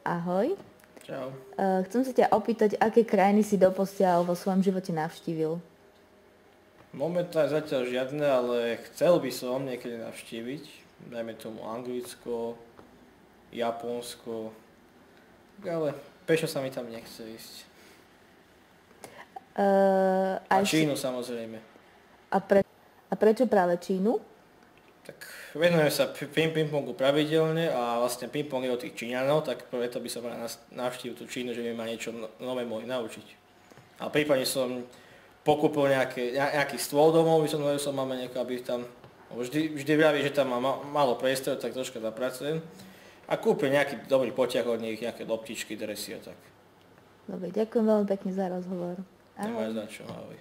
Ahoj. Čau. Chcem sa ťa opýtať, aké krajiny si doposiaľ vo svojom živote navštívil? Momentálne zatiaľ žiadne, ale chcel by som niekedy navštíviť, dajme tomu Anglicko, Japonsko, ale pešo sa mi tam nechce ísť. A Čínu samozrejme. A prečo práve Čínu? Tak venujem sa ping-pongu pravidelne a vlastne ping-pong je od tých Číňanov, tak preto by som navštívil tú Čínu, že by ma niečo nové mohli naučiť. A prípadne som pokúpil nejaký stôl domov, by som máme niekto, aby tam, vždy vraví, že tam má málo priestoru, tak troška zapracujem. A kúpil nejaký dobrý poťah od nich, nejaké loptičky, dresy a tak. Dobre, ďakujem veľmi pekne za rozhovor. Nemáš za čo, ahoj.